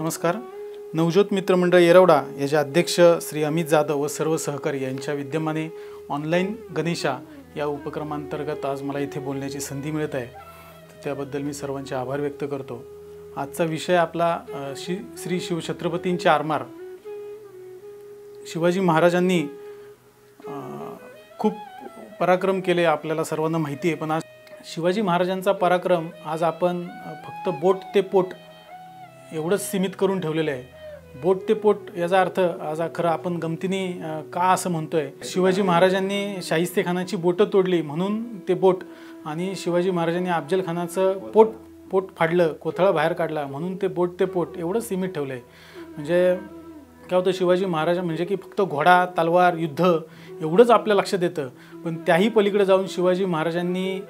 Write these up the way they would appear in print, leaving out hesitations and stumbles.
नमस्कार. नवज्योत मित्र मंडळ येरवडा याचे अध्यक्ष श्री अमित जाधव व सर्व सहकारी यांच्या विद्यमाने ऑनलाईन गणेशा या उपक्रमांतर्गत आज मला इथे बोलण्याची संधी मिळत आहे. त्याबद्दल मी सर्वांचे आभार व्यक्त करतो. आजचा विषय आपला श्री शिवछत्रपतींचे आरमार. शिवाजी महाराजांनी खूप पराक्रम केले आपल्याला सर्वांना माहिती आहे, पण आज शिवाजी महाराजांचा पराक्रम आज आपण फक्त बोट ते पोट एवढंच सीमित करून ठेवलेलं आहे. बोट ते पोट याचा अर्थ आज खरं आपण गमतीने का असं म्हणतोय, शिवाजी महाराजांनी शाहिस्तेखानाची बोटं तोडली म्हणून ते बोट, आणि शिवाजी महाराजांनी अफजल खानाचं पोट फाडलं, कोथळा बाहेर काढला म्हणून ते बोट ते पोट एवढं सीमित ठेवलं आहे. म्हणजे काय होतं, शिवाजी महाराज म्हणजे की फक्त घोडा, तलवार, युद्ध एवढंच आपल्या लक्षात येतं, पण त्याही पलीकडे जाऊन शिवाजी महाराजांनी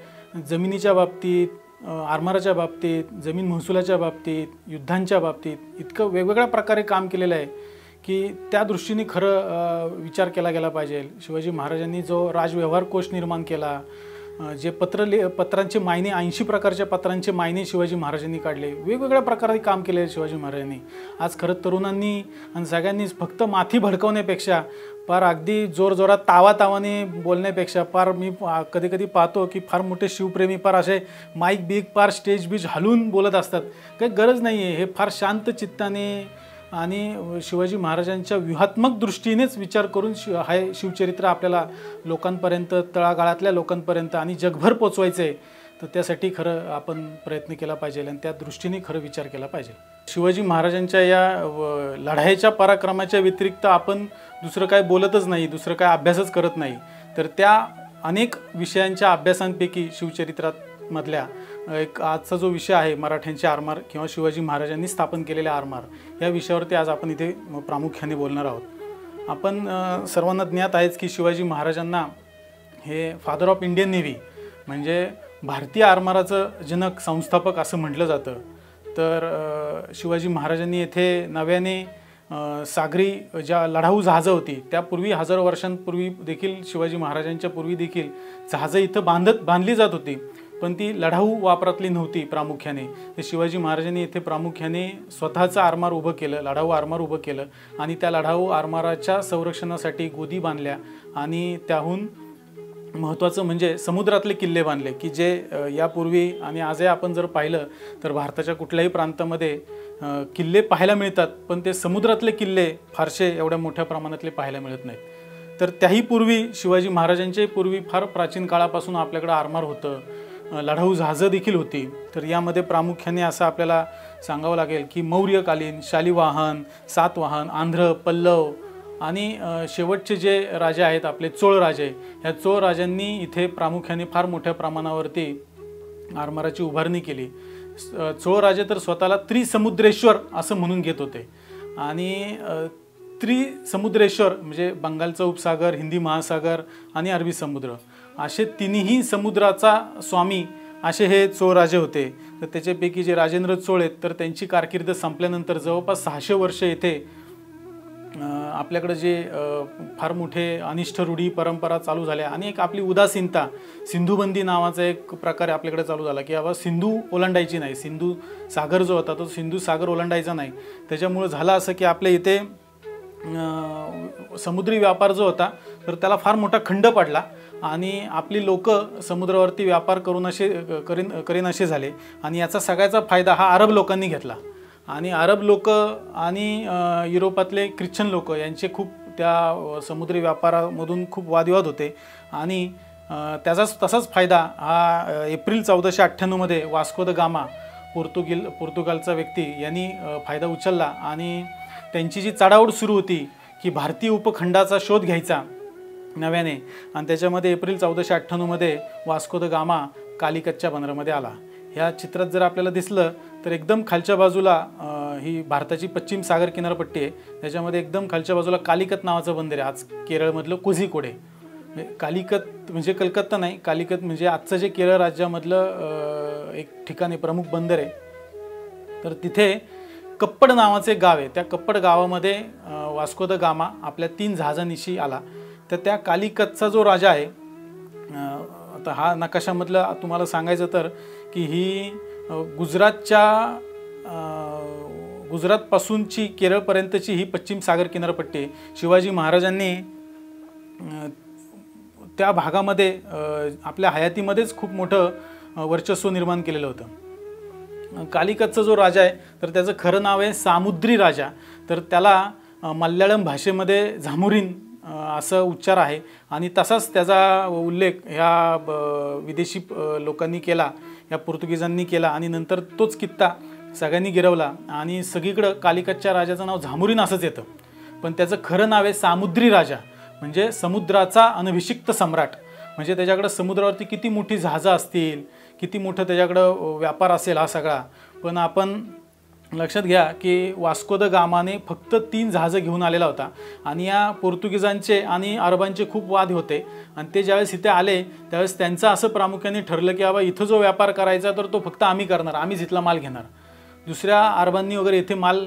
जमिनीच्या बाबतीत, आरमाराच्या बाबतीत, जमीन महसुलाच्या बाबतीत, युद्धांच्या बाबतीत इतकं वेगवेगळ्या प्रकारे काम केलेलं आहे की त्या दृष्टीने खरं विचार केला गेला पाहिजे. शिवाजी महाराजांनी जो राजव्यवहार कोश निर्माण केला, जे पत्रांचे मायने, 80 प्रकारच्या पत्रांचे मायने शिवाजी महाराजांनी काढले, वेगवेगळ्या प्रकारे काम केले शिवाजी महाराजांनी. आज खरं तरुणांनी आणि सगळ्यांनीच फक्त माथी भडकवण्यापेक्षा, फार अगदी जोरजोरात तावाने बोलण्यापेक्षा, फार मी कधी कधी पाहतो की फार मोठे शिवप्रेमी फार असे माईक बीक फार स्टेज बीज हलवून बोलत असतात. काही गरज नाही आहे. हे फार शांत चित्ताने आणि शिवाजी महाराजांच्या व्यूहात्मक दृष्टीनेच विचार करून हे शिवचरित्र आपल्याला लोकांपर्यंत, तळागाळातल्या लोकांपर्यंत आणि जगभर पोचवायचं आहे. तर त्यासाठी खरं आपण प्रयत्न केला पाहिजे आणि त्या दृष्टीने खरं विचार केला पाहिजे. शिवाजी महाराजांच्या या लढाईच्या पराक्रमाच्या व्यतिरिक्त आपण दुसरं काय बोलतच नाही, दुसरं काय अभ्यासच करत नाही. तर त्या अनेक विषयांच्या अभ्यासांपैकी शिवचरित्रात मधल्या एक आजचा जो विषय आहे, मराठ्यांचे आरमार किंवा शिवाजी महाराजांनी स्थापन केलेले आरमार, या विषयावरती आज आपण इथे प्रामुख्याने बोलणार आहोत. आपण सर्वांना ज्ञात आहेच की शिवाजी महाराजांना हे फादर ऑफ इंडियन नेव्ही म्हणजे भारतीय आरमाराचं जनक, संस्थापक असं म्हटलं जातं. तर शिवाजी महाराजांनी येथे नव्याने सागरी ज्या लढाऊ जहाजं होती, त्यापूर्वी हजारो वर्षांपूर्वी देखील, शिवाजी महाराजांच्या पूर्वी देखील जहाजं इथं बांधली जात होती, पण ती लढाऊ वापरातली नव्हती प्रामुख्याने. तर शिवाजी महाराजांनी येथे प्रामुख्याने स्वतःचं आरमार उभं केलं, लढाऊ आरमार उभं केलं, आणि त्या लढाऊ आरमाराच्या संरक्षणासाठी गोदी बांधल्या, आणि त्याहून महत्त्वाचं म्हणजे समुद्रातले किल्ले बांधले की जे यापूर्वी आणि आजही आपण जर पाहिलं तर भारताच्या कुठल्याही प्रांतामध्ये किल्ले पाहायला मिळतात, पण ते समुद्रातले किल्ले फारसे एवढ्या मोठ्या प्रमाणातले पाहायला मिळत नाहीत. तर त्याही पूर्वी, शिवाजी महाराजांच्याही पूर्वी फार प्राचीन काळापासून आपल्याकडे आरमार होतं, लढाऊ जहाजं देखील होती. तर यामध्ये प्रामुख्याने असं आपल्याला सांगावं लागेल की मौर्यकालीन, शालिवाहन, सातवाहन, आंध्र, पल्लव आणि शेवटचे जे राजे आहेत आपले चोळ राजे, ह्या चोळ राजांनी इथे प्रामुख्याने फार मोठ्या प्रमाणावरती आरमाराची उभारणी केली. चोळ राजे तर स्वतःला त्रिसमुद्रेश्वर असं म्हणून घेत होते, आणि त्रिसमुद्रेश्वर म्हणजे बंगालचा उपसागर, हिंदी महासागर आणि अरबी समुद्र, असे तिन्ही समुद्राचा स्वामी असे हे चोळ राजे होते. तर त्याच्यापैकी जे राजेंद्र चोळ आहेत, तर त्यांची कारकीर्द संपल्यानंतर जवळपास 600 वर्ष येथे आपल्याकडे जे फार मोठे अनिष्ट रूढी परंपरा चालू झाल्या, आणि एक आपली उदासीनता, सिंधुबंदी नावाचा एक प्रकार आपल्याकडे चालू झाला की बाबा सिंधू ओलांडायची नाही, सिंधू सागर जो होता तो सिंधू सागर ओलांडायचा नाही. त्याच्यामुळे झालं असं की आपल्या इथे समुद्री व्यापार जो होता तर त्याला फार मोठा खंड पडला, आणि आपली लोक समुद्रावरती व्यापार करीन असे झाले, आणि याचा सगळ्याचा फायदा हा अरब लोकांनी घेतला. आणि अरब लोक आणि युरोपातले ख्रिश्चन लोक यांचे खूप त्या समुद्री व्यापारामधून खूप वादविवाद होते, आणि तसाच फायदा हा एप्रिल 1498 मध्ये वास्को द गामा, पोर्तुगालचा व्यक्ती, यांनी फायदा उचलला, आणि त्यांची जी चढाओढ सुरू होती की भारतीय उपखंडाचा शोध घ्यायचा नव्याने, आणि त्याच्यामध्ये एप्रिल 1498 मध्ये वास्को द गामा कालिकतच्या बंदरामध्ये आला. ह्या चित्रात जर आपल्याला दिसलं तर एकदम खालच्या बाजूला ही भारताची पश्चिम सागर किनारपट्टी आहे, त्याच्यामध्ये एकदम खालच्या बाजूला कालिकत नावाचं बंदर आहे, आज केरळमधलं कोझिकोडे. कालिकत म्हणजे कलकत्ता नाही, कालिकत म्हणजे आजचं जे केरळ राज्यामधलं एक ठिकाण आहे, प्रमुख बंदर आहे. तर तिथे कप्पड नावाचे गाव आहे, त्या कप्पड गावामध्ये वास्को द गामा आपल्या 3 जहाजांनिशी आला. तर त्या कालिकतचा जो राजा आहे, आता हा नकाशामधलं तुम्हाला सांगायचं तर की ही गुजरातच्या गुजरातपासूनची केरळपर्यंतची ही पश्चिम सागर किनारपट्टी शिवाजी महाराजांनी त्या भागामध्ये आपल्या हयातीमध्येच खूप मोठं वर्चस्व निर्माण केलेलं होतं। कालिकतचा जो राजा आहे तर त्याचं खरं नाव आहे सामुद्री राजा, तर त्याला मल्याळम भाषेमध्ये झामुरीन असं उच्चार आहे आणि तसाच त्याचा उल्लेख ह्या विदेशी लोकांनी केला, या पोर्तुगीजांनी केला आणि नंतर तोच कित्ता सगळ्यांनी गिरवला आणि सगळीकडं कालिकतच्या राजाचं नाव झामुरीन असंच येतं, पण त्याचं खरं नाव आहे सामुद्री राजा, म्हणजे समुद्राचा अनभिषिक्त सम्राट। म्हणजे त्याच्याकडं समुद्रावरती किती मोठी जहाजं असतील, किती मोठं त्याच्याकडं व्यापार असेल हा सगळा। पण आपण लक्षात घ्या की वास्को द गामाने फक्त 3 जहाजं घेऊन आलेला होता आणि या पोर्तुगीजांचे आणि अरबांचे खूप वाद होते आणि ते ज्यावेळेस इथे आले त्यावेळेस त्यांचं असं प्रामुख्याने ठरलं की बाबा इथं जो व्यापार करायचा तर तो फक्त आम्ही करणार, आम्हीच इथला माल घेणार, दुसऱ्या अरबांनी वगैरे इथे माल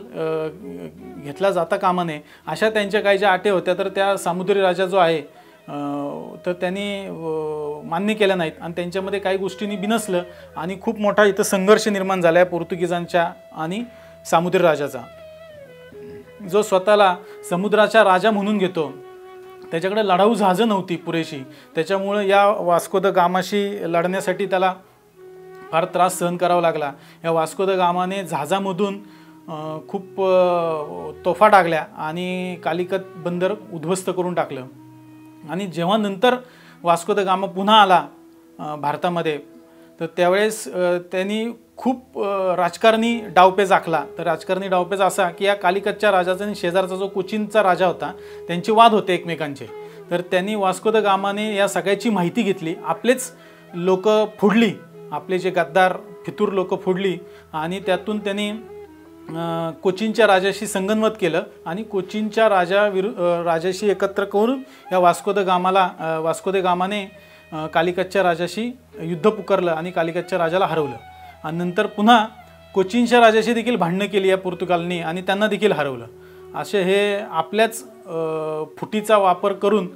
घेतला जाता कामा नये, अशा त्यांच्या काही ज्या अटी होत्या तर त्या सामुद्री राजा जो आहे तर त्यांनी मान्य केल्या नाहीत आणि त्यांच्यामध्ये काही गोष्टींनी बिनसलं आणि खूप मोठा इथं संघर्ष निर्माण झाला आहे पोर्तुगीजांच्या आणि सामुद्री राजाचा। जो स्वतःला समुद्राचा राजा म्हणून घेतो त्याच्याकडे लढाऊ जहाजं नव्हती पुरेशी, त्याच्यामुळे या वास्को द गामाशी लढण्यासाठी त्याला फार त्रास सहन करावा लागला। या वास्को द गामाने जहाजामधून खूप तोफा टाकल्या आणि कालिकत बंदर उद्ध्वस्त करून टाकलं आणि जेव्हा नंतर वास्को द गामा पुन्हा आला भारतामध्ये तर त्यावेळेस त्यांनी खूप राजकारणी डावपेच आखला। तर राजकारणी डावपेच असा की या कालिकतच्या राजाचा आणि शेजारचा जो कोचीनचा राजा होता त्यांचे वाद होते एकमेकांचे, तर त्यांनी वास्को द गामाने या सगळ्याची माहिती घेतली, आपलेच लोक फोडली, आपले जे गद्दार फितूर लोक फोडली आणि त्यातून त्यांनी कोचीनच्या राजाशी संगनमत केलं आणि कोचीनच्या राजाशी एकत्र करून या वास्को द गामाने कालिकतच्या राजाशी युद्ध पुकारलं आणि कालिकतच्या राजाला हरवलं आणि नंतर पुन्हा कोचीनच्या राजाशी देखील भांडणं केली या पोर्तुगालनी आणि त्यांना देखील हरवलं। असे हे आपल्याच फुटीचा वापर करून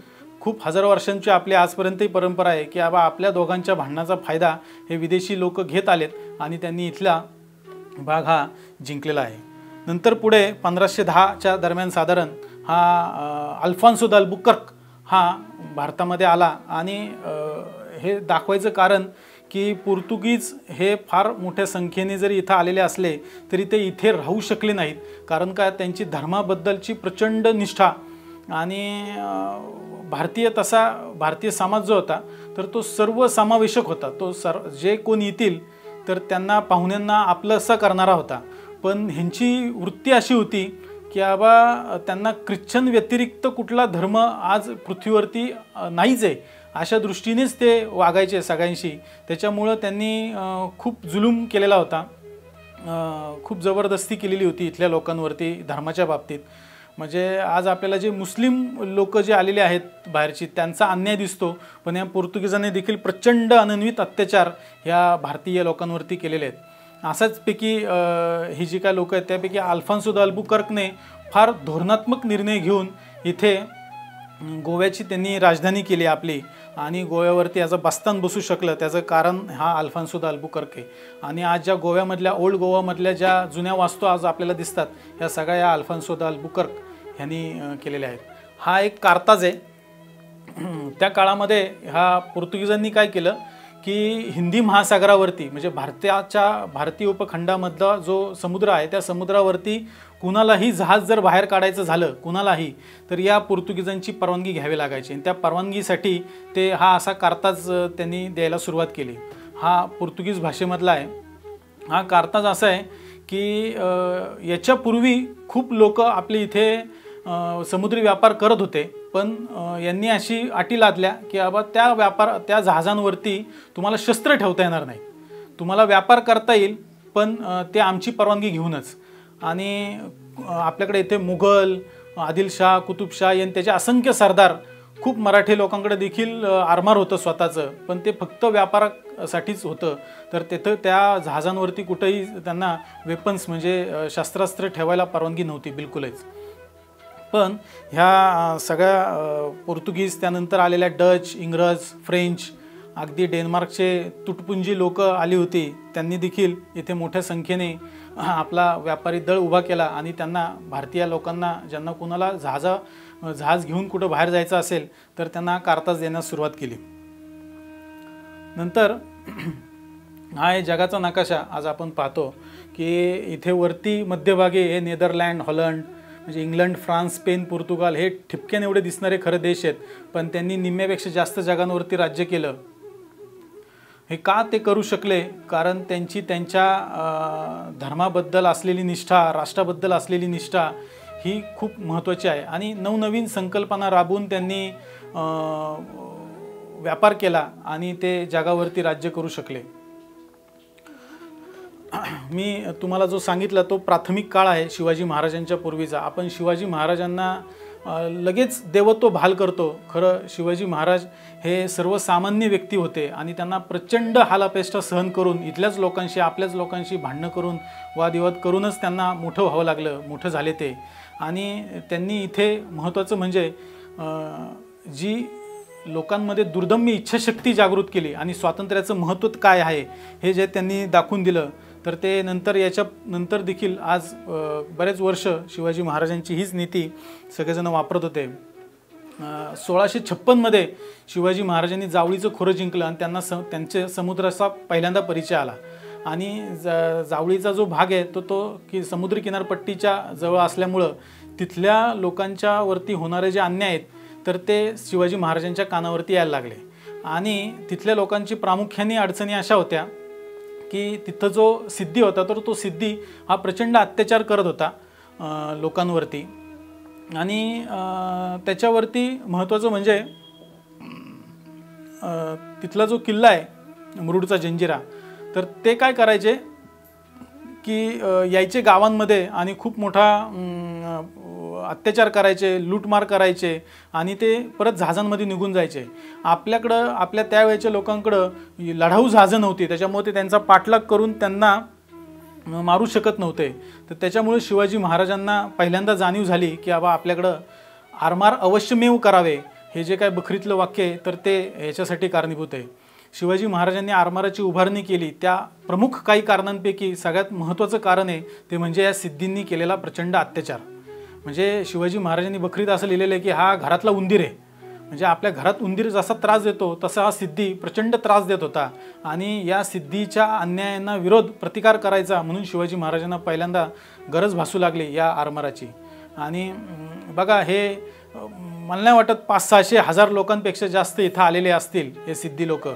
खूप हजारो वर्षांची आपली आजपर्यंतही परंपरा आहे की बाबा आपल्या दोघांच्या भांडणाचा फायदा हे विदेशी लोक घेत आलेत आणि त्यांनी इथला भाग हा जिंकलेला आहे। नंतर पुढे 1510च्या दरम्यान साधारण हा अल्फॉन्सो द अल्बुकर्क हा भारतामध्ये आला आणि हे दाखवायचं कारण की पोर्तुगीज हे फार मोठ्या संख्येने जरी इथं आलेले असले तरी ते इथे राहू शकले नाहीत, कारण का त्यांची धर्माबद्दलची प्रचंड निष्ठा आणि भारतीय समाज जो होता तर तो सर्वसमावेशक होता, तो जे कोण येतील तर त्यांना पाहुण्यांना आपलंसं करणारा होता। पण ह्यांची वृत्ती अशी होती की बाबा त्यांना ख्रिश्चन व्यतिरिक्त कुठला धर्म आज पृथ्वीवरती नाहीच आहे अशा दृष्टीनेच ते वागायचे सगळ्यांशी, त्याच्यामुळं त्यांनी खूप जुलूम केलेला होता, खूप जबरदस्ती केलेली होती इथल्या लोकांवरती धर्माच्या बाबतीत। म्हणजे आज आपल्याला जे मुस्लिम लोक जे आलेले आहेत बाहेरची त्यांचा अन्याय दिसतो, पण या पोर्तुगीजांनी देखील प्रचंड अनन्वित अत्याचार ह्या भारतीय लोकांवरती केलेले आहेत। असाच पैकी ही जी काय लोक आहेत त्यापैकी अल्फॉन्सो द अल्बुकर्कने फार धोरणात्मक निर्णय घेऊन इथे गोव्याची त्यांनी राजधानी केली आपली आणि गोव्यावरती याचं बस्तान बसू शकलं, त्याचं कारण हा अल्फॉन्सो द अल्बुकर्क आहे। आणि आज ज्या गोव्यामधल्या ओल्ड गोवामधल्या ज्या जुन्या वास्तू आज आपल्याला दिसतात ह्या सगळ्या या अल्फॉन्सो द अल्बुकर्क ह्यांनी केलेल्या आहेत। हा एक कारताज आहे। त्या काळामध्ये ह्या पोर्तुगीजांनी काय केलं की हिंदी महासागरावरती म्हणजे भारतीय उपखंडामधला जो समुद्र आहे त्या समुद्रावरती कुणालाही जहाज जर बाहेर काढायचं झालं कुणालाही तर या पोर्तुगीजांची परवानगी घ्यावी लागायची आणि त्या परवानगीसाठी ते हा असा कारताज त्यांनी द्यायला सुरुवात केली। हा पोर्तुगीज भाषेमधला आहे। हा कारताज असा आहे की याच्यापूर्वी खूप लोक आपले इथे समुद्री व्यापार करत होते, पण यांनी अशी अटी लादल्या की बाबा त्या जहाजांवरती तुम्हाला शस्त्र ठेवता येणार नाही, तुम्हाला व्यापार करता येईल पण ते आमची परवानगी घेऊनच। आणि आपल्याकडे इथे मुघल, आदिलशाह, कुतुबशाह यांनी त्याचे असंख्य सरदार, खूप मराठी लोकांकडे देखील आरमार होतं स्वतःचं, पण ते फक्त व्यापारासाठीच होतं, तर तिथं त्या जहाजांवरती कुठेही त्यांना वेपन्स म्हणजे शस्त्रास्त्र ठेवायला परवानगी नव्हती बिलकुलच। पण ह्या सगळ्या पोर्तुगीज त्यानंतर आलेल्या डच, इंग्रज, फ्रेंच अगदी डेन्मार्कचे तुटपुंजी लोक आली होती, त्यांनी देखील इथे मोठ्या संख्येने आपला व्यापारी दळ उभा केला आणि त्यांना भारतीय लोकांना ज्यांना कुणाला जहाज घेऊन कुठं बाहेर जायचं असेल तर त्यांना कारताज देण्यास सुरुवात केली। नंतर हा आहे जगाचा नकाशा। आज आपण पाहतो की इथे वरती मध्यभागी हे नेदरलँड, हॉलंड म्हणजे इंग्लंड, फ्रान्स, स्पेन, पोर्तुगाल हे ठिपक्याने एवढे दिसणारे खरे देश आहेत, पण त्यांनी निम्म्यापेक्षा जास्त जगांवरती राज्य केलं। हे का ते करू शकले? कारण त्यांची त्यांच्या धर्माबद्दल असलेली निष्ठा, राष्ट्राबद्दल असलेली निष्ठा ही खूप महत्त्वाची आहे आणि नवनवीन संकल्पना राबवून त्यांनी व्यापार केला आणि ते जगावरती राज्य करू शकले। मी तुम्हाला जो सांगितला तो प्राथमिक काळ आहे शिवाजी महाराजांच्या पूर्वीचा। आपण शिवाजी महाराजांना लगेच देवत्व भाल करतो, खरं शिवाजी महाराज हे सर्वसामान्य व्यक्ती होते आणि त्यांना प्रचंड हालापेष्टा सहन करून इथल्याच लोकांशी, आपल्याच लोकांशी भांडणं करून, वादविवाद करूनच त्यांना मोठं व्हावं लागलं, मोठं झाले ते। आणि त्यांनी इथे महत्त्वाचं म्हणजे जी लोकांमध्ये दुर्दम्य इच्छाशक्ती जागृत केली आणि स्वातंत्र्याचं महत्त्व काय आहे हे जे त्यांनी दाखवून दिलं, तर ते नंतर याच्या नंतर देखील आज बरेच वर्ष शिवाजी महाराजांची हीच नीती सगळेजण वापरत होते। 1656 मध्ये शिवाजी महाराजांनी जावळीचं खोरं जिंकलं आणि त्यांना त्यांचे समुद्राचा पहिल्यांदा परिचय आला आणि जावळीचा जो भाग आहे तो की समुद्र किनारपट्टीच्या जवळ असल्यामुळं तिथल्या लोकांच्या वरती होणारे जे अन्याय आहेत तर ते शिवाजी महाराजांच्या कानावरती यायला लागले आणि तिथल्या लोकांची प्रामुख्याने अडचणी अशा होत्या की तिथं जो सिद्धी होता तर तो सिद्धी हा प्रचंड अत्याचार करत होता लोकांवरती आणि त्याच्यावरती महत्त्वाचं म्हणजे तिथला जो किल्ला आहे मुरुडचा जंजिरा, तर ते काय करायचे की यायचे गावांमध्ये आणि खूप मोठा अत्याचार करायचे, लूटमार करायचे आणि ते परत जहाजांमध्ये निघून जायचे। आपल्याकडं आपल्या त्यावेळेच्या लोकांकडं लढाऊ जहाजं नव्हती, त्याच्यामुळे ते त्यांचा पाठलाग करून त्यांना मारू शकत नव्हते। तर त्याच्यामुळे शिवाजी महाराजांना पहिल्यांदा जाणीव झाली की बाबा आपल्याकडं आरमार अवश्यमेव करावे, हे जे काय बखरीतलं वाक्य आहे तर ते याच्यासाठी कारणीभूत आहे। शिवाजी महाराजांनी आरमाराची उभारणी केली, त्या प्रमुख काही कारणांपैकी सगळ्यात महत्त्वाचं कारण आहे ते म्हणजे या सिद्धींनी केलेला प्रचंड अत्याचार। म्हणजे शिवाजी महाराजांनी बखरीत असं लिहिलेलं आहे की हा घरातला उंदीर आहे, म्हणजे आपल्या घरात उंदीर जसा त्रास देतो तसा हा सिद्धी प्रचंड त्रास देत होता आणि या सिद्धीच्या अन्यायांना विरोध प्रतिकार करायचा म्हणून शिवाजी महाराजांना पहिल्यांदा गरज भासू लागली या आरमाराची। आणि बघा हे मला नाही वाटत 500-600 लोकांपेक्षा जास्त इथं आलेले असतील हे सिद्धी लोक।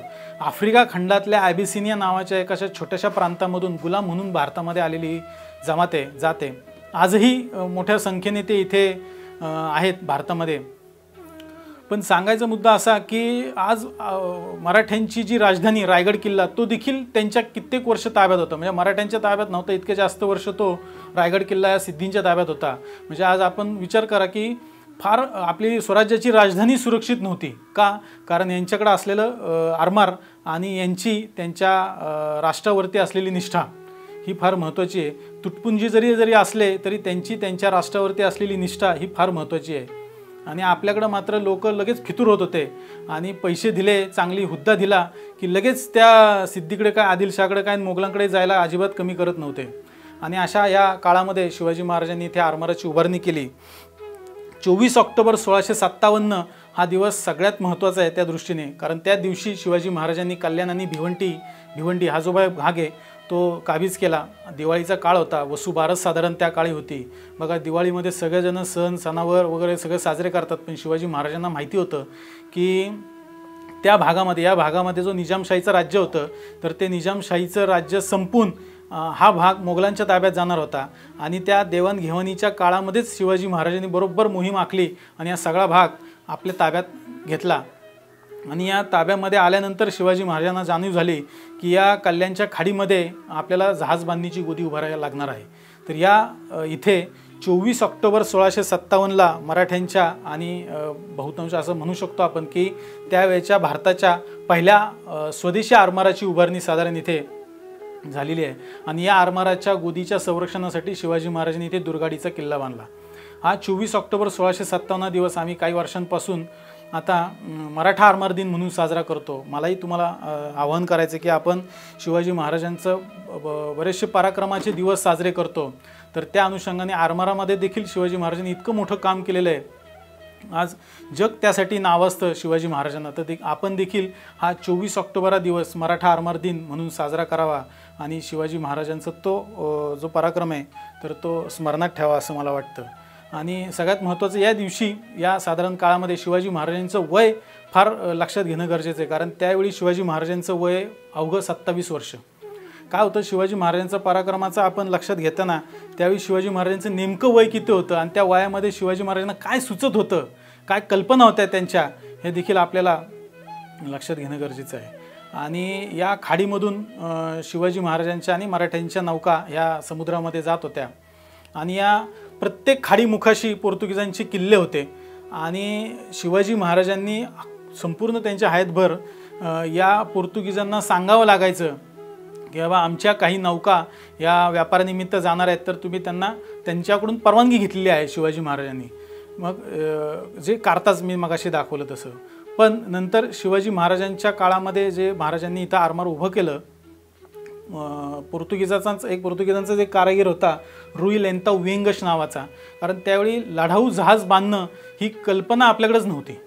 आफ्रिका खंडातल्या ॲबिसिनिया नावाच्या एका छोट्याशा प्रांतामधून गुलाम म्हणून भारतामध्ये आलेली जमाते जाते आजही मोठ्या संख्येने ते इथे आहेत भारतामध्ये। पण सांगायचा मुद्दा असा की आज मराठ्यांची जी राजधानी रायगड किल्ला तो देखील त्यांच्या कित्येक वर्ष ताब्यात होता, म्हणजे मराठ्यांच्या ताब्यात नव्हता, इतके जास्त वर्ष तो रायगड किल्ला या सिद्धींच्या ताब्यात होता। म्हणजे आज आपण विचार करा की फार आपली स्वराज्याची राजधानी सुरक्षित नव्हती का? कारण यांच्याकडे असलेलं आरमार आणि यांची त्यांच्या राष्ट्रावरती असलेली निष्ठा ही फार महत्त्वाची आहे। तुटपुंजी जरी असले तरी त्यांची त्यांच्या राष्ट्रावरती असलेली निष्ठा ही फार महत्त्वाची आहे। आणि आपल्याकडे मात्र लोक लगेच फितूर होत होते आणि पैसे दिले, चांगली हुद्दा दिला की लगेच त्या सिद्धीकडे काय, आदिलशाहकडे काय, मोगलांकडे जायला अजिबात कमी करत नव्हते। आणि अशा या काळामध्ये शिवाजी महाराजांनी इथे आरमाराची उभारणी केली। 24 ऑक्टोबर 1657 हा दिवस सगळ्यात महत्त्वाचा आहे त्या दृष्टीने, कारण त्या दिवशी शिवाजी महाराजांनी कल्याण आणि भिवंडी हा जो भाग आहे तो काबीज केला। दिवाळीचा काळ होता, वसुबारस साधारण त्या काळी होती। बघा दिवाळीमध्ये सगळेजण सणावर वगैरे सगळे साजरे करतात, पण शिवाजी महाराजांना माहिती होतं की त्या भागामध्ये, या भागामध्ये जो निजामशाहीचं राज्य होतं तर ते निजामशाहीचं राज्य संपून हा भाग मोगलांच्या ताब्यात जाणार होता आणि त्या देवाणघेवाणीच्या काळामध्येच शिवाजी महाराजांनी बरोबर मोहीम आखली आणि हा सगळा भाग आपल्या ताब्यात घेतला। आणि या ताब्यामध्ये आल्यानंतर शिवाजी महाराजांना जाणीव झाली की या कल्याणच्या खाडीमध्ये आपल्याला जहाज बांधणीची गोदी उभारायला लागणार आहे। तर या इथे 24 ऑक्टोबर 1657ला मराठ्यांच्या आणि बहुतांश असं म्हणू शकतो आपण की त्यावेळेच्या भारताच्या पहिल्या स्वदेशी आरमाराची उभारणी साधारण इथे झालेली आहे। आणि या आरमाराच्या गोदीच्या संरक्षणासाठी शिवाजी महाराजांनी इथे दुर्गाडीचा किल्ला बांधला। हा 24 ऑक्टोबर 1657 दिवस आम्ही काही वर्षांपासून आता मराठा आरमार दिन म्हणून साजरा करतो, मलाही तुम्हाला आवाहन करायचं की आपण शिवाजी महाराजांचं बरेचसे पराक्रमाचे दिवस साजरे करतो, तर त्या अनुषंगाने आरमारामध्ये देखील शिवाजी महाराजांनी इतकं मोठं काम केलेलं आहे, आज जग त्यासाठी नावाजतं शिवाजी महाराजांना। तर आपण देखील हा 24 ऑक्टोबर हा दिवस मराठा आरमार दिन म्हणून साजरा करावा आणि शिवाजी महाराजांचा तो जो पराक्रम आहे तर तो स्मरणात ठेवा असं मला वाटतं। आणि सगळ्यात महत्त्वाचं या दिवशी या साधारण काळामध्ये शिवाजी महाराजांचं वय फार लक्षात घेणं गरजेचं आहे, कारण त्यावेळी शिवाजी महाराजांचं वय अवघं 27 वर्ष। काय होतं, शिवाजी महाराजांचा पराक्रमाचा आपण लक्षात घेताना त्यावेळी शिवाजी महाराजांचं नेमकं वय किती होतं आणि त्या वयामध्ये शिवाजी महाराजांना काय सुचत होतं, काय कल्पना होत्या त्यांच्या, हे देखील आपल्याला लक्षात घेणं गरजेचं आहे। आणि या खाडीमधून शिवाजी महाराजांच्या आणि मराठ्यांच्या नौका या समुद्रामध्ये जात होत्या आणि या प्रत्येक खाडीमुखाशी पोर्तुगीजांचे किल्ले होते आणि शिवाजी महाराजांनी संपूर्ण त्यांच्या हयातभर या पोर्तुगीजांना सांगावं लागायचं की बाबा आमच्या काही नौका या व्यापारानिमित्त जाणार आहेत, तर तुम्ही त्यांच्याकडून परवानगी घेतलेली आहे शिवाजी महाराजांनी। मग जे काढताच मी मगाशी दाखवलं तसं, पण नंतर शिवाजी महाराजांच्या काळामध्ये जे महाराजांनी इथं आरमार उभं केलं, पोर्तुगीजांचा जे कारागीर होता रुई लेंताव वेंगश नावाचा, कारण त्यावेळी लढाऊ जहाज बांधणं ही कल्पना आपल्याकडेच नव्हती,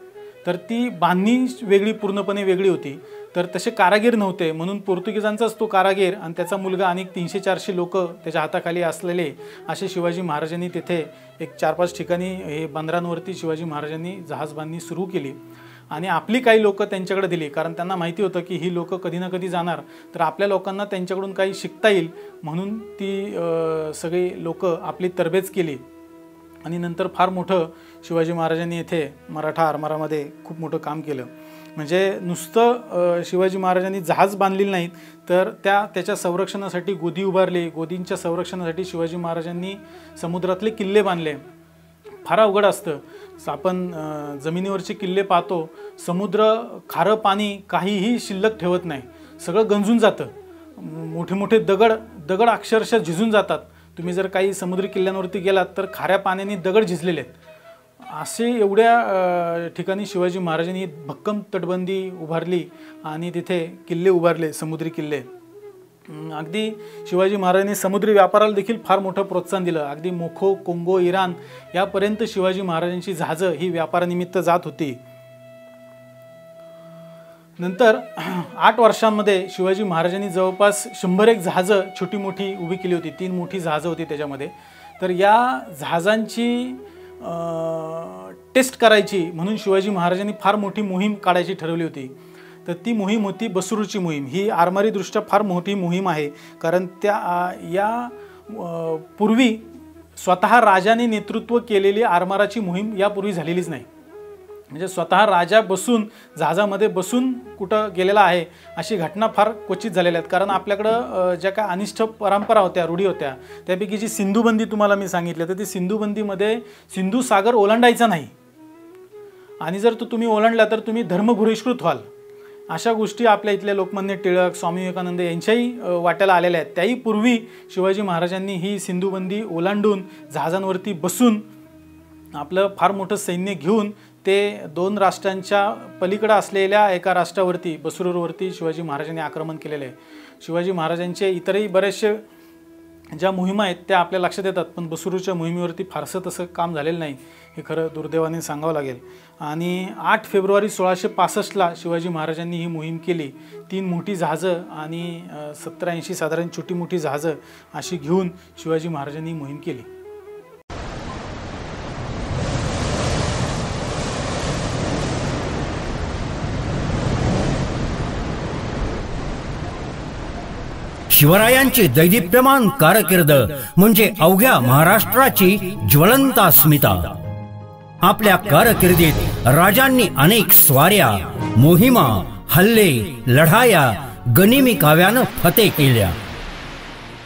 तर ती बांधणी वेगळी पूर्णपणे वेगळी होती, तर तसे कारागीर नव्हते, म्हणून पोर्तुगीजांचाच तो कारागीर आणि त्याचा मुलगा आणि 300-400 लोक त्याच्या हाताखाली असलेले असे शिवाजी महाराजांनी तिथे एक 4-5 ठिकाणी हे बंदरांवरती शिवाजी महाराजांनी जहाज बांधणी सुरू केली आणि आपली काही लोक त्यांच्याकडे दिली, कारण त्यांना माहिती होतं की ही लोक कधी ना कधी जाणार, तर आपल्या लोकांना त्यांच्याकडून काही शिकता येईल म्हणून ती सगळी लोक आपली तरबेज केली आणि नंतर फार मोठं शिवाजी महाराजांनी येथे मराठा आरमारामध्ये खूप मोठं काम केलं। म्हणजे नुसतं शिवाजी महाराजांनी जहाज बांधलेली नाहीत, तर त्याच्या संरक्षणासाठी गोदी उभारली, गोदींच्या संरक्षणासाठी शिवाजी महाराजांनी समुद्रातले किल्ले बांधले। फार अवघड असतं, आपण जमिनीवरचे किल्ले पाहतो, समुद्र खारं पाणी काहीही शिल्लक ठेवत नाही, सगळं गंजून जातं, मोठे मोठे दगड अक्षरशः झिजून जातात। तुम्ही जर काही समुद्री किल्ल्यांवरती गेलात तर खाऱ्या पाण्याने दगड झिजलेले आहेत, असे एवढ्या ठिकाणी शिवाजी महाराजांनी भक्कम तटबंदी उभारली आणि तिथे किल्ले उभारले, समुद्री किल्ले। अगदी शिवाजी महाराजांनी समुद्री व्यापाराला देखील फार मोठं प्रोत्साहन दिलं, अगदी मोखो, कोंगो, इराण यापर्यंत शिवाजी महाराजांची जहाजं ही व्यापारानिमित्त जात होती। नंतर 8 वर्षांमध्ये शिवाजी महाराजांनी जवळपास 100 जहाजं छोटी मोठी उभी केली होती, 3 मोठी जहाजं होती त्याच्यामध्ये। तर या जहाजांची टेस्ट करायची म्हणून शिवाजी महाराजांनी फार मोठी मोहीम काढायची ठरवली होती, तर ती मोहीम होती बसरूची मोहीम। ही आरमारीदृष्ट्या फार मोठी मोहीम आहे, कारण या पूर्वी स्वतः राजाने नेतृत्व केलेली आरमाराची मोहीम यापूर्वी झालेलीच नाही, म्हणजे स्वतः राजा बसून जहाजामध्ये बसून कुठं गेलेला आहे अशी घटना फार क्वचित झालेल्या आहेत। कारण आपल्याकडं ज्या काय अनिष्ट परंपरा होत्या, रूढी होत्या, त्यापैकी जी सिंधुबंदी तुम्हाला मी सांगितलं, तर ती सिंधुबंदीमध्ये सिंधू सागर ओलांडायचा नाही आणि जर तुम्ही ओलांडला तर तुम्ही धर्मबहिष्कृत व्हाल, अशा गोष्टी आपल्या इथले लोकमान्य टिळक, स्वामी विवेकानंद यांच्याही वाट्याला आलेल्या आहेत। त्याही पूर्वी शिवाजी महाराजांनी ही सिंधुबंदी ओलांडून जहाजांवरती बसून आपलं फार मोठं सैन्य घेऊन ते 2 राष्ट्रांच्या पलीकडे असलेल्या एका राष्ट्रावरती बसरूरवरती शिवाजी महाराजांनी आक्रमण केलेले आहे। शिवाजी महाराजांचे इतरही बरेचसे ज्या मोहिमा आहेत त्या आपल्या लक्षात येतात, पण बसरूरच्या मोहिमेवरती फारसं तसं काम झालेलं नाही, हे खरं दुर्दैवाने सांगावं लागेल। आणि 8 फेब्रुवारी 1665ला शिवाजी महाराजांनी ही मोहीम केली, 3 मोठी जहाजं आणि 70-80 साधारण छोटी मोठी जहाजं अशी घेऊन शिवाजी महाराजांनी ही मोहीम केली। शिवरायांची दैदिप्यमान कारकीर्द म्हणजे अवघ्या महाराष्ट्राची ज्वलंत अस्मिता। आपल्या कारकिर्दीत राजांनी अनेक स्वाऱ्या, मोहिमा, हल्ले, लढाया, गनिमी काव्यानं फते केल्या।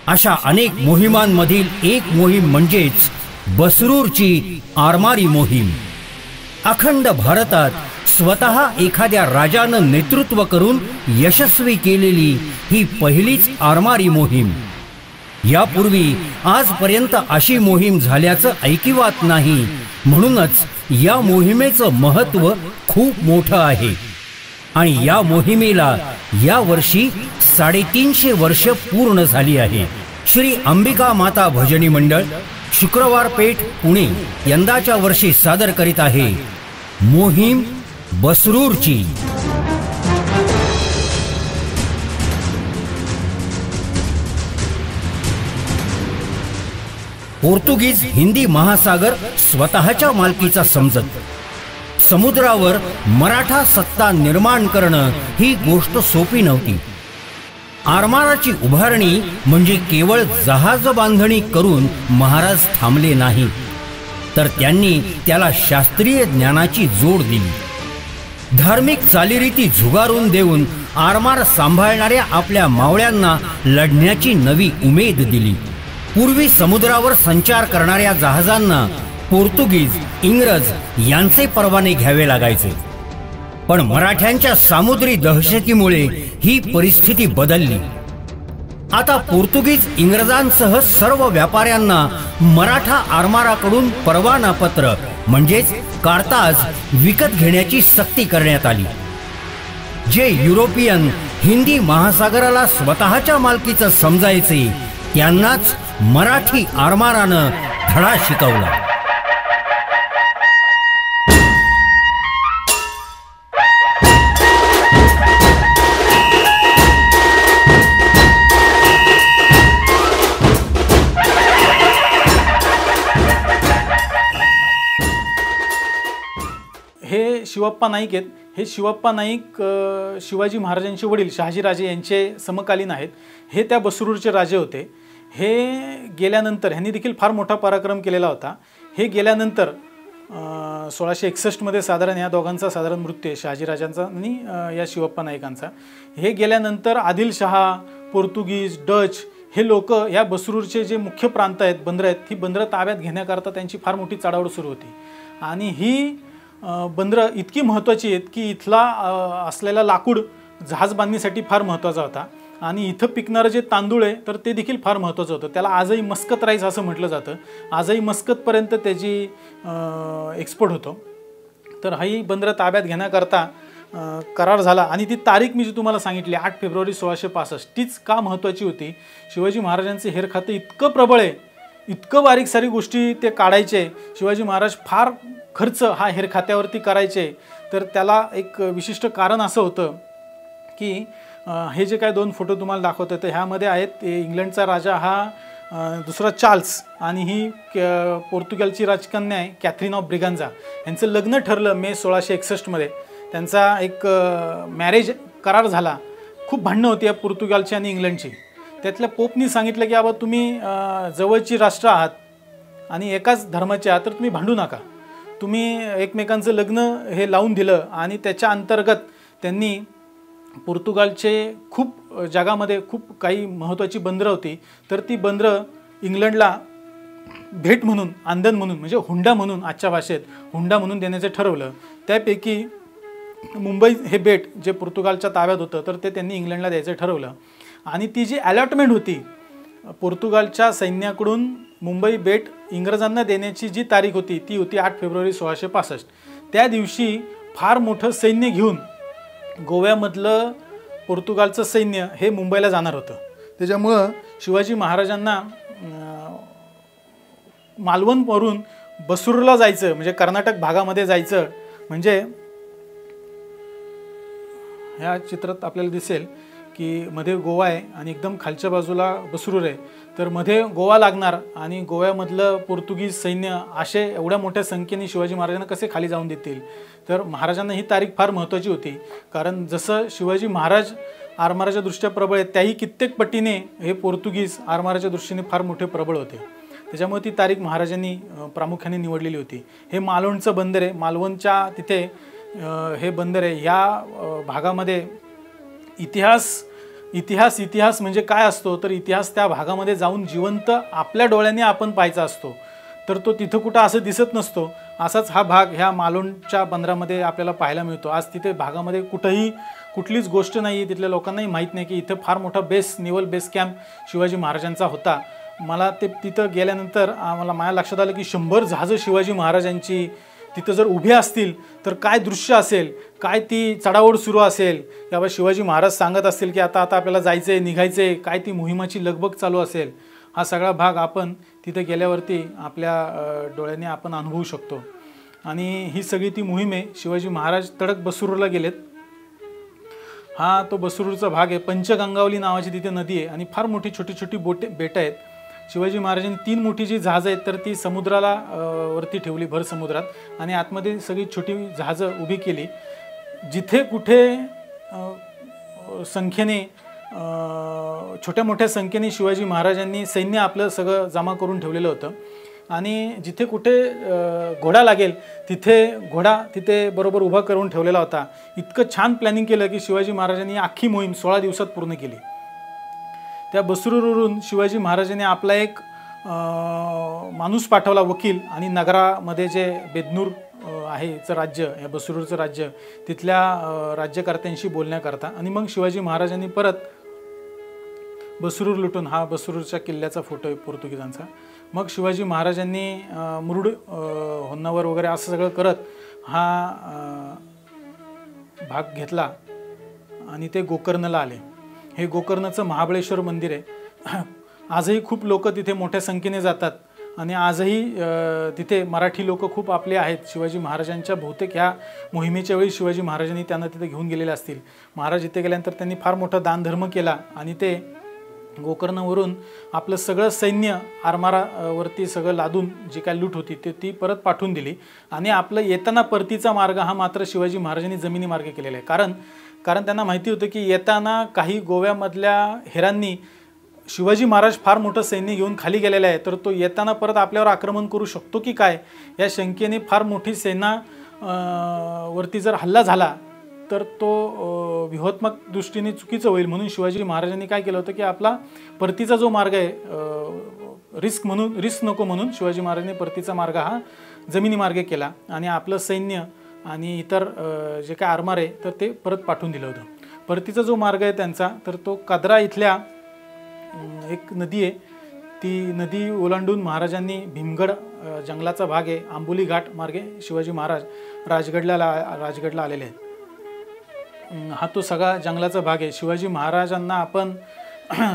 अशा अनेक मोहिमांमधील एक मोहीम म्हणजेच बसरूरची आरमारी मोहीम। अखंड भारतात स्वतः एखाद्या राजानं नेतृत्व करून यशस्वी केलेली ही पहिलीच आरमारी मोहीम। यापूर्वी आजपर्यंत अशी मोहीम झाल्याचं ऐकिवात नाही, म्हणूनच या मोहिमेचं महत्त्व खूप मोठं आहे आणि या मोहिमेला या वर्षी 350 वर्ष पूर्ण झाली आहे. श्री अंबिका माता भजनी मंडळ शुक्रवार पेठ पुणे यंदाच्या वर्षी सादर करीत आहे मोहीम बसरूरची. पोर्तुगीज हिंदी महासागर स्वतःच्या मालकीचा समजत समुद्रावर मराठा सत्ता निर्माण करणं ही गोष्ट सोपी नव्हती. आरमाराची उभारणी म्हणजे केवळ जहाज बांधणी करून महाराज थांबले नाही, तर त्यांनी त्याला शास्त्रीय ज्ञानाची जोड दिली. धार्मिक चालीरीती झुगारून देऊन आरमार सांभाळणाऱ्या आपल्या मावळ्यांना लढण्याची नवी उमेद दिली. पूर्वी समुद्रावर संचार करणाऱ्या जहाजांना पोर्तुगीज, इंग्रज यांचे परवाने घ्यावे लागायचे. पण मराठ्यांच्या सामुद्री दहशतीमुळे ही परिस्थिती बदलली. आता पोर्तुगीज इंग्रजांसह सर्व व्यापाऱ्यांना मराठा आरमाराकडून परवाना पत्र म्हणजेच कार्ताज विकत घेण्याची सक्ती करण्यात आली. जे युरोपियन हिंदी महासागराला स्वतःच्या मालकीचं समजायचे त्यांनाच मराठी आरमारानं धडा शिकवला. हे शिवप्पा नाईक आहेत. हे शिवप्पा नाईक शिवाजी महाराजांचे वडील शहाजीराजे यांचे समकालीन आहेत. हे त्या बसरूरचे राजे होते. हे गेल्यानंतर ह्यांनी देखील फार मोठा पराक्रम केलेला होता. हे गेल्यानंतर 1661 मध्ये साधारण या दोघांचा साधारण मृत्यू आहे, शहाजीराजांचा आणि या शिवप्पा नाईकांचा. हे गेल्यानंतर आदिलशहा, पोर्तुगीज, डच हे लोक या बसरूरचे जे मुख्य प्रांत आहेत, बंदरं आहेत, ही बंदरं ताब्यात घेण्याकरता त्यांची फार मोठी चढाओढ सुरू होती. आणि ही बंदरं इतकी महत्त्वाची आहेत की इथला असलेला लाकूड जहाज बांधणीसाठी फार महत्त्वाचा होता. आणि इथं पिकणारं जे तांदूळ आहे तर ते देखील फार महत्त्वाचं होतं. त्याला आजही मस्कत राईस असं म्हटलं जातं. आजही मस्कतपर्यंत त्याची एक्सपोर्ट होतो. तर ही बंदरं ताब्यात घेण्याकरता करार झाला. आणि ती तारीख मी जी तुम्हाला सांगितली 8 फेब्रुवारी 1665 तीच का महत्त्वाची होती. शिवाजी महाराजांचे हेर खातं इतकं प्रबळ आहे, इतकं बारीक सारी गोष्टी ते काढायचे. शिवाजी महाराज फार खर्च हा हेर खात्यावरती करायचे. तर त्याला एक विशिष्ट कारण असं होतं की हे जे काय 2 फोटो तुम्हाला दाखवतो तर ह्यामध्ये आहेत इंग्लंडचा राजा हा दुसरा चार्ल्स आणि ही पोर्तुगालची राजकन्या आहे कॅथरीन ऑफ ब्रिगांझा. यांचं लग्न ठरलं मे 1661 मध्ये. त्यांचा एक मॅरेज करार झाला. खूप भांडणं होती या पोर्तुगालची आणि इंग्लंडची. त्यातल्या पोपनी सांगितलं की बाबा तुम्ही जवळची राष्ट्र आहात आणि एकाच धर्माचे आहात तर तुम्ही भांडू नका. तुम्ही एकमेकांचं लग्न हे लावून दिलं आणि त्याच्या अंतर्गत त्यांनी पोर्तुगालचे खूप जगामध्ये खूप काही महत्त्वाची बंदरं होती तर ती बंदरं इंग्लंडला भेट म्हणून, आंदन म्हणून म्हणजे हुंडा म्हणून, आजच्या भाषेत हुंडा म्हणून देण्याचं ठरवलं. त्यापैकी मुंबई हे बेट जे पोर्तुगालच्या ताब्यात होतं तर ते त्यांनी इंग्लंडला द्यायचं ठरवलं. आणि ती जी अलॉटमेंट होती पोर्तुगालच्या सैन्याकडून मुंबई बेट इंग्रजांना देण्याची जी तारीख होती ती होती 8 फेब्रुवारी 1665. त्या दिवशी फार मोठं सैन्य घेऊन गोव्यामधलं पोर्तुगालचं सैन्य हे मुंबईला जाणार होतं. त्याच्यामुळं शिवाजी महाराजांना मालवणवरून बसरूरला जायचं म्हणजे कर्नाटक भागामध्ये जायचं. म्हणजे ह्या चित्रात आपल्याला दिसेल की मध्ये गोवा आहे आणि एकदम खालच्या बाजूला बसरूर आहे. तर मध्ये गोवा लागणार आणि गोव्यामधलं पोर्तुगीज सैन्य असे एवढ्या मोठ्या संख्येने शिवाजी महाराजांना कसे खाली जाऊन देतील. तर महाराजांना ही तारीख फार महत्त्वाची होती. कारण जसं शिवाजी महाराज आरमाराच्या दृष्ट्या प्रबळ आहेत त्याही कित्येक पटीने हे पोर्तुगीज आरमाराच्या दृष्टीने फार मोठे प्रबळ होते. त्याच्यामुळे ती तारीख महाराजांनी प्रामुख्याने निवडलेली होती. हे मालवणचं बंदर आहे. मालवणच्या तिथे हे बंदर आहे. या भागामध्ये इतिहास म्हणजे काय असतो तर इतिहास त्या भागामध्ये जाऊन जिवंत आपल्या डोळ्यांनी आपण पाहायचा असतो. तर तो तिथं कुठं असं दिसत नसतो. असाच हा भाग ह्या मालवणच्या बंदरामध्ये आपल्याला पाहायला मिळतो. आज तिथे भागामध्ये कुठलीच गोष्ट नाही आहे. तिथल्या लोकांनाही माहीत नाही की इथं फार मोठा नेव्हल बेस कॅम्प शिवाजी महाराजांचा होता. मला ते तिथं गेल्यानंतर मला माझ्या लक्षात आलं की 100 जहाजं शिवाजी महाराजांची तिथं जर उभे असतील तर काय दृश्य असेल, काय ती चढाओढ सुरू असेल, किंवा शिवाजी महाराज सांगत असतील की आता आपल्याला जायचं आहे, निघायचं आहे, काय ती मोहिमाची लगबग चालू असेल, हा सगळा भाग आपण तिथे गेल्यावरती आपल्या डोळ्याने आपण अनुभवू शकतो. आणि ही सगळी ती मोहीम आहे. शिवाजी महाराज तडक बसरूरला गेलेत. हा तो बसरूरचा भाग आहे. पंचगंगावली नावाची तिथे नदी आहे आणि फार मोठी छोटी छोटी बेटं आहेत. शिवाजी महाराजांनी 3 मोठी जी जहाजं आहेत तर ती समुद्राला वरती ठेवली भर समुद्रात आणि आतमध्ये सगळी छोटी जहाजं उभी केली. जिथे कुठे संख्येने छोट्या मोठ्या संख्येने शिवाजी महाराजांनी सैन्य आपलं सगळं जमा करून ठेवलेलं होतं आणि जिथे कुठे घोडा लागेल तिथे घोडा तिथे बरोबर उभा करून ठेवलेला होता. इतकं छान प्लॅनिंग केलं की शिवाजी महाराजांनी अख्खी मोहीम 16 दिवसात पूर्ण केली. त्या बसरूरवरून शिवाजी महाराजांनी आपला एक माणूस पाठवला वकील आणि नगरामध्ये जे बेदनूर आहेचं राज्य, या बसरूरचं राज्य, तिथल्या राज्यकर्त्यांशी बोलण्याकरता. आणि मग शिवाजी महाराजांनी परत बसरूर लुटून, हा बसरूरच्या किल्ल्याचा फोटो आहे पोर्तुगीजांचा. मग शिवाजी महाराजांनी मुरुड होन्नावर वगैरे असं सगळं करत हा भाग घेतला आणि ते गोकर्णला आले. हे गोकर्णचं महाबळेश्वर मंदिर आहे. आजही खूप लोक तिथे मोठ्या संख्येने जातात आणि आजही तिथे मराठी लोक खूप आपले आहेत. शिवाजी महाराजांच्या बहुतेक ह्या मोहिमेच्या वेळी शिवाजी महाराजांनी त्यांना तिथे घेऊन गेलेले असतील. महाराज इथे गेल्यानंतर त्यांनी फार मोठा दानधर्म केला आणि ते गोकर्णवरून आपलं सगळं सैन्य आरमारावरती सगळं लादून जी काय लूट होती ती परत पाठवून दिली. आणि आपलं येताना परतीचा मार्ग हा मात्र शिवाजी महाराजांनी जमिनी मार्गे केलेला आहे. कारण त्यांना माहिती होतं की येताना काही गोव्यामधल्या हेरांनी शिवाजी महाराज फार मोठं सैन्य घेऊन खाली गेलेलं आहे, तर तो येताना परत आपल्यावर आक्रमण करू शकतो की काय या शंकेने फार मोठी सेना वरती जर हल्ला झाला तर तो व्यूहात्मक दृष्टीने चुकीचं होईल. म्हणून शिवाजी महाराजांनी काय केलं होतं की आपला परतीचा जो मार्ग आहे रिस्क नको म्हणून शिवाजी महाराजांनी परतीचा मार्ग हा जमिनी मार्गे केला आणि आपलं सैन्य आणि इतर जे काय आरमार आहे तर ते परत पाठवून दिलं होतं. परतीचा जो मार्ग आहे त्यांचा तर तो काद्रा इथल्या एक नदी आहे, ती नदी ओलांडून महाराजांनी भीमगड जंगलाचा भाग आहे, आंबोली घाट मार्गे शिवाजी महाराज राजगडला आलेले आहेत. हा तो सगळा जंगलाचा भाग आहे. शिवाजी महाराजांना आपण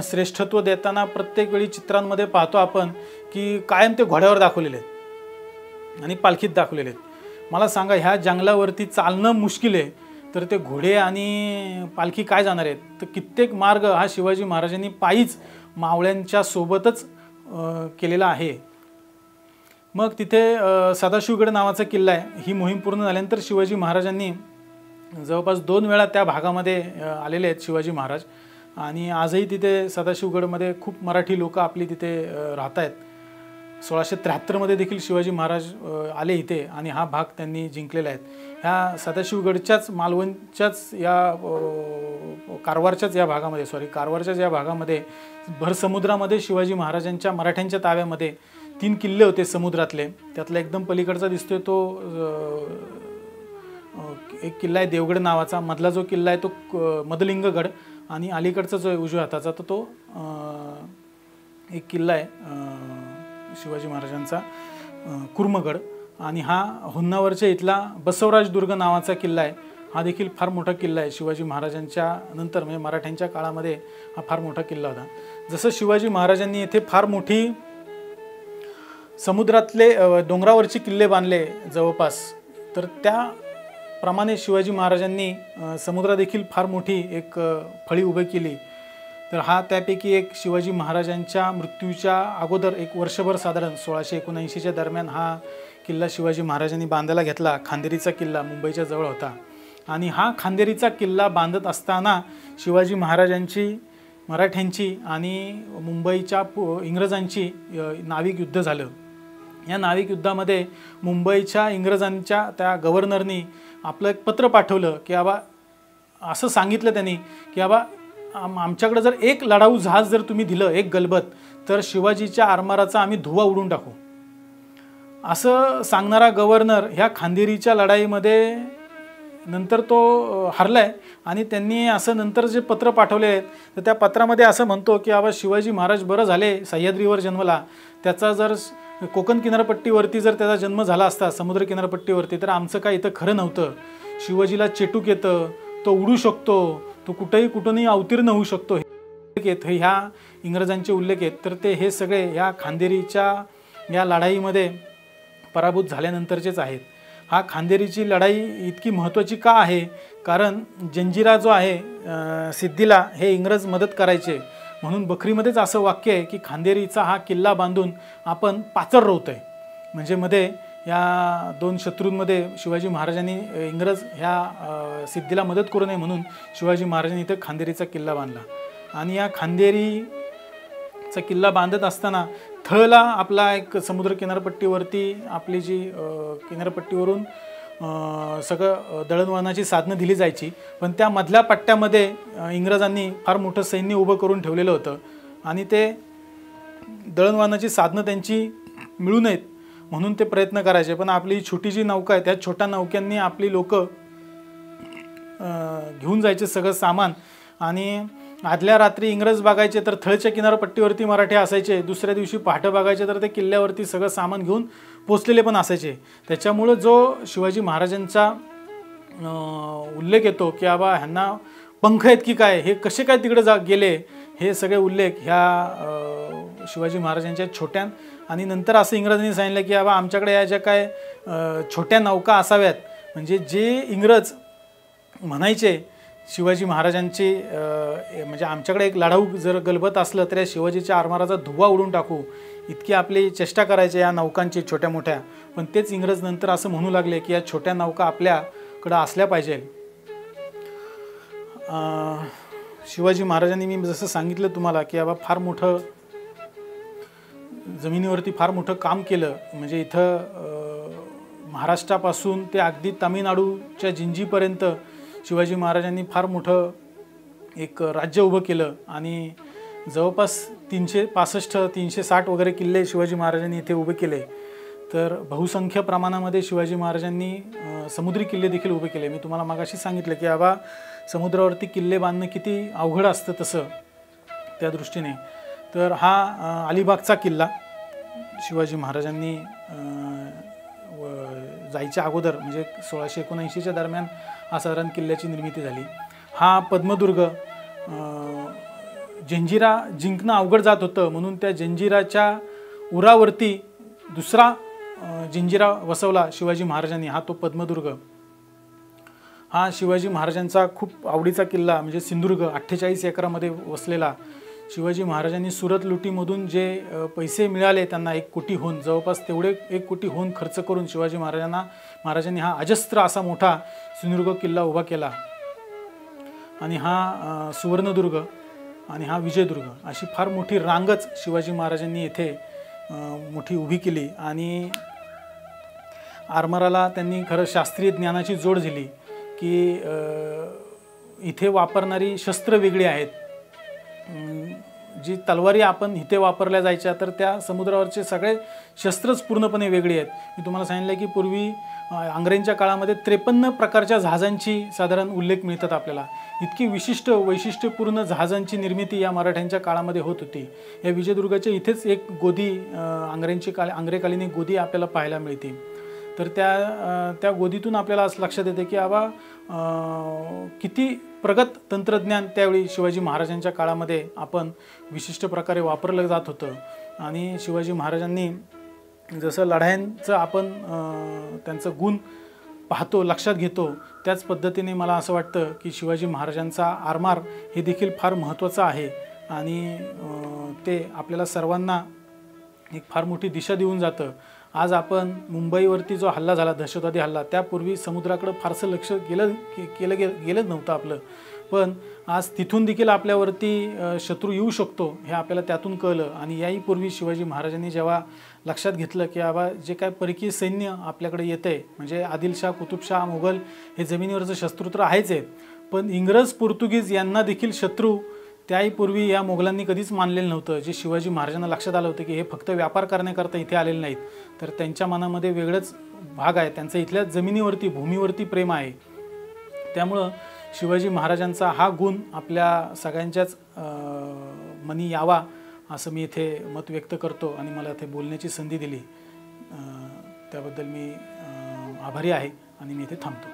श्रेष्ठत्व देताना प्रत्येक वेळी चित्रांमध्ये पाहतो आपण की कायम ते घोड्यावर दाखवलेले आहेत आणि पालखीत दाखवलेले आहेत. मला सांगा, ह्या जंगलावरती चालणं मुश्किल आहे तर ते घोडे आणि पालखी काय जाणार आहेत? तर कित्येक मार्ग हा शिवाजी महाराजांनी पायीच मावळ्यांच्या सोबतच केलेला आहे. मग तिथे सदाशिवगड नावाचा किल्ला आहे. ही मोहीम पूर्ण झाल्यानंतर शिवाजी महाराजांनी जवळपास 2 वेळा त्या भागामध्ये आलेले आहेत शिवाजी महाराज. आणि आजही तिथे सदाशिवगडमध्ये खूप मराठी लोक आपली तिथे राहत आहेत. 1673 देखील शिवाजी महाराज आले इथे आणि हा भाग त्यांनी जिंकलेला आहे. ह्या सदाशिवगडच्याच मालवणच्याच या कारवारच्याच या भागामध्ये भर समुद्रामध्ये शिवाजी महाराजांच्या मराठ्यांच्या ताब्यामध्ये 3 किल्ले होते समुद्रातले. त्यातला एकदम पलीकडचा दिसतोय तो एक किल्ला आहे देवगड नावाचा. मधला जो किल्ला आहे तो मदलिंगगड आणि अलीकडचा जो उजव्या हाताचा तो एक किल्ला आहे शिवाजी महाराजांचा कुर्मगड. आणि हा होन्नावरच्या इथला बसवराज दुर्ग नावाचा किल्ला आहे. हा देखील फार मोठा किल्ला आहे. शिवाजी महाराजांच्या नंतर म्हणजे मराठ्यांच्या काळामध्ये हा फार मोठा किल्ला होता. जसं शिवाजी महाराजांनी येथे फार मोठी समुद्रातले डोंगरावरचे किल्ले बांधले जवळपास, तर त्याप्रमाणे शिवाजी महाराजांनी समुद्रात देखील फार मोठी एक फळी उभी केली. तर हा त्यापैकी एक शिवाजी महाराजांच्या मृत्यूच्या अगोदर एक वर्षभर साधारण 1679च्या दरम्यान हा किल्ला शिवाजी महाराजांनी बांधायला घेतला. खांदेरीचा किल्ला मुंबईच्या जवळ होता. आणि हा खांदेरीचा किल्ला बांधत असताना शिवाजी महाराजांची, मराठ्यांची आणि मुंबईच्या इंग्रजांची नाविक युद्ध झालं. या नाविक युद्धामध्ये मुंबईच्या इंग्रजांच्या त्या गव्हर्नरनी आपलं एक पत्र पाठवलं की बाबा, असं सांगितलं त्यांनी की बाबा आमच्याकडे जर एक लढाऊ जहाज जर तुम्ही दिलं, एक गलबत, तर शिवाजीच्या आरमाराचा आम्ही धुवा उडून टाकू. असं सांगणारा गव्हर्नर ह्या खांदेरीच्या लढाईमध्ये नंतर तो हरलाय. आणि त्यांनी असं नंतर जे पत्र पाठवले आहेत तर त्या पत्रामध्ये असं म्हणतो की बाबा शिवाजी महाराज बरं झाले सह्याद्रीवर जन्मला, त्याचा जर कोकण किनारपट्टीवरती जर त्याचा जन्म झाला असता समुद्र किनारपट्टीवरती, तर आमचं काय इथं खरं नव्हतं. शिवाजीला चेटूक येतं, तो उडू शकतो, तो कुठेही कुठूनही अवतीर्ण होऊ शकतो, हे ह्या इंग्रजांचे उल्लेख आहेत. तर ते हे सगळे ह्या खांदेरीच्या या लढाईमध्ये पराभूत झाल्यानंतरचेच आहेत. हा खांदेरीची लढाई इतकी महत्त्वाची का आहे? कारण जंजिरा जो आहे सिद्धीला हे इंग्रज मदत करायचे, म्हणून बखरीमध्येच असं वाक्य आहे की खांदेरीचा हा किल्ला बांधून आपण पाचर रोवतोय. म्हणजे मध्ये या दोन शत्रूंमध्ये शिवाजी महाराजांनी इंग्रज ह्या सिद्धीला मदत करू नये म्हणून शिवाजी महाराजांनी इथं खांदेरीचा किल्ला बांधला. आणि या खांदेरीचा किल्ला बांधत असताना थळला आपला एक समुद्र किनारपट्टीवरती आपली जी किनारपट्टीवरून सगळं दळणवळणाची साधनं दिली जायची, पण त्या मधल्या पट्ट्यामध्ये इंग्रजांनी फार मोठं सैन्य उभं करून ठेवलेलं होतं आणि ते दळणवळणाची साधनं त्यांची मिळू नयेत म्हणून ते प्रयत्न करायचे. पण आपली छोटी जी नौका आहे त्या छोट्या नौक्यांनी आपली लोक घेऊन जायचे सगळं सामान. आणि आदल्या रात्री इंग्रज बघायचे तर थळच्या किनारपट्टीवरती मराठी असायचे, दुसऱ्या दिवशी पहाटे बघायचे तर ते किल्ल्यावरती सगळं सामान घेऊन पोचलेले पण असायचे. त्याच्यामुळं जो शिवाजी महाराजांचा उल्लेख येतो की बाबा ह्यांना पंख आहेत की काय, हे कसे काय तिकडे गेले, हे सगळे उल्लेख ह्या शिवाजी महाराजांच्या छोट्या. आणि नंतर असं इंग्रजांनी सांगितलं की बाबा आमच्याकडे या ज्या काय छोट्या नौका असाव्यात, म्हणजे जे इंग्रज म्हणायचे शिवाजी महाराजांची म्हणजे आमच्याकडे एक लढाऊ जर गलबत असलं तर या शिवाजीच्या आरमाराचा धुवा उडून टाकू इतकी आपली चेष्टा करायची या नौकांची छोट्या मोठ्या. पण तेच इंग्रज नंतर असं म्हणू लागले की या छोट्या नौका आपल्याकडं असल्या पाहिजे. शिवाजी महाराजांनी मी जसं सांगितलं तुम्हाला की बाबा फार मोठं जमिनीवरती फार मोठं काम केलं. म्हणजे इथं महाराष्ट्रापासून ते अगदी तामिळनाडूच्या जिंजीपर्यंत शिवाजी महाराजांनी फार मोठं एक राज्य उभं केलं आणि जवळपास 365-360 वगैरे किल्ले शिवाजी महाराजांनी इथे उभे केले. तर बहुसंख्य प्रमाणामध्ये शिवाजी महाराजांनी समुद्री किल्ले देखील उभे केले. मी तुम्हाला मागाशी सांगितलं की बाबा समुद्रावरती किल्ले बांधणं किती अवघड असतं तसं त्या दृष्टीने. तर हा अलिबागचा किल्ला शिवाजी महाराजांनी जायच्या अगोदर म्हणजे 1679च्या दरम्यान हा साधारण किल्ल्याची निर्मिती झाली. हा पद्मदुर्ग जंजिरा जिंकणं अवघड जात होतं म्हणून त्या जंजिराच्या उरावरती दुसरा जंजिरा वसवला शिवाजी महाराजांनी, हा तो पद्मदुर्ग. हा शिवाजी महाराजांचा खूप आवडीचा किल्ला म्हणजे सिंधुदुर्ग 48 एकरामध्ये वसलेला. शिवाजी महाराजांनी सुरत लुटीमधून जे पैसे मिळाले त्यांना 1 कोटी होऊन जवळपास तेवढे 1 कोटी होऊन खर्च करून शिवाजी महाराजांनी हा अजस्त्र असा मोठा सिंधुदुर्ग किल्ला उभा केला. आणि हा सुवर्णदुर्ग आणि हा विजयदुर्ग अशी फार मोठी रांगच शिवाजी महाराजांनी येथे मोठी उभी केली. आणि आरमाराला त्यांनी खरं शास्त्रीय ज्ञानाची जोड दिली की इथे वापरणारी शस्त्र वेगळी आहेत. जी तलवारी आपण इथे वापरल्या जायच्या तर त्या समुद्रावरचे सगळे शस्त्रच पूर्णपणे वेगळी आहेत. मी तुम्हाला सांगितलं की पूर्वी अंग्रेजांच्या काळामध्ये 53 प्रकारच्या जहाजांची साधारण उल्लेख मिळतात आपल्याला. इतकी विशिष्ट वैशिष्ट्यपूर्ण जहाजांची निर्मिती या मराठ्यांच्या काळामध्ये होत होती. या विजयदुर्गाच्या इथेच एक गोदी आंग्रेकालीन एक गोदी आपल्याला पाहायला मिळते. तर त्या गोदीतून आपल्याला असं लक्षात येते की बाबा किती प्रगत तंत्रज्ञान त्यावेळी शिवाजी महाराजांच्या काळामध्ये आपण विशिष्ट प्रकारे वापरलं जात होतं. आणि शिवाजी महाराजांनी जसं लढायांचं आपण त्यांचं गुण पाहतो लक्षात घेतो त्याच पद्धतीने मला असं वाटतं की शिवाजी महाराजांचा आरमार हे देखील फार महत्त्वाचं आहे. आणि ते आपल्याला सर्वांना एक फार मोठी दिशा देऊन जातं. आज आपण मुंबईवरती जो हल्ला झाला दहशतवादी हल्ला त्यापूर्वी समुद्राकडे फारसं लक्ष गेलं नव्हतं आपलं. पण आज तिथून देखील आपल्यावरती शत्रू येऊ शकतो हे आपल्याला त्यातून कळलं. आणि याही पूर्वी शिवाजी महाराजांनी जेव्हा लक्षात घेतलं की बाबा जे काय परकीय सैन्य आपल्याकडे येतं आहे म्हणजे आदिलशाह कुतुबशाह मुघल हे जमिनीवरचं शत्रू तर आहेच आहेत, पण इंग्रज पोर्तुगीज यांना देखील शत्रू त्याही पूर्वी या मोगलांनी कधीच मानलेलं नव्हतं. जे शिवाजी महाराजांना लक्षात आलं होतं की हे फक्त व्यापार करण्याकरता इथे आलेले नाहीत तर त्यांच्या मनामध्ये वेगळंच भाग आहे, त्यांचं इथल्या जमिनीवरती भूमीवरती प्रेम आहे. त्यामुळं शिवाजी महाराजांचा हा गुण आपल्या सगळ्यांच्याच मनी यावा असं मी इथे मत व्यक्त करतो आणि मला इथे बोलण्याची संधी दिली त्याबद्दल मी आभारी आहे आणि मी इथे थांबतो.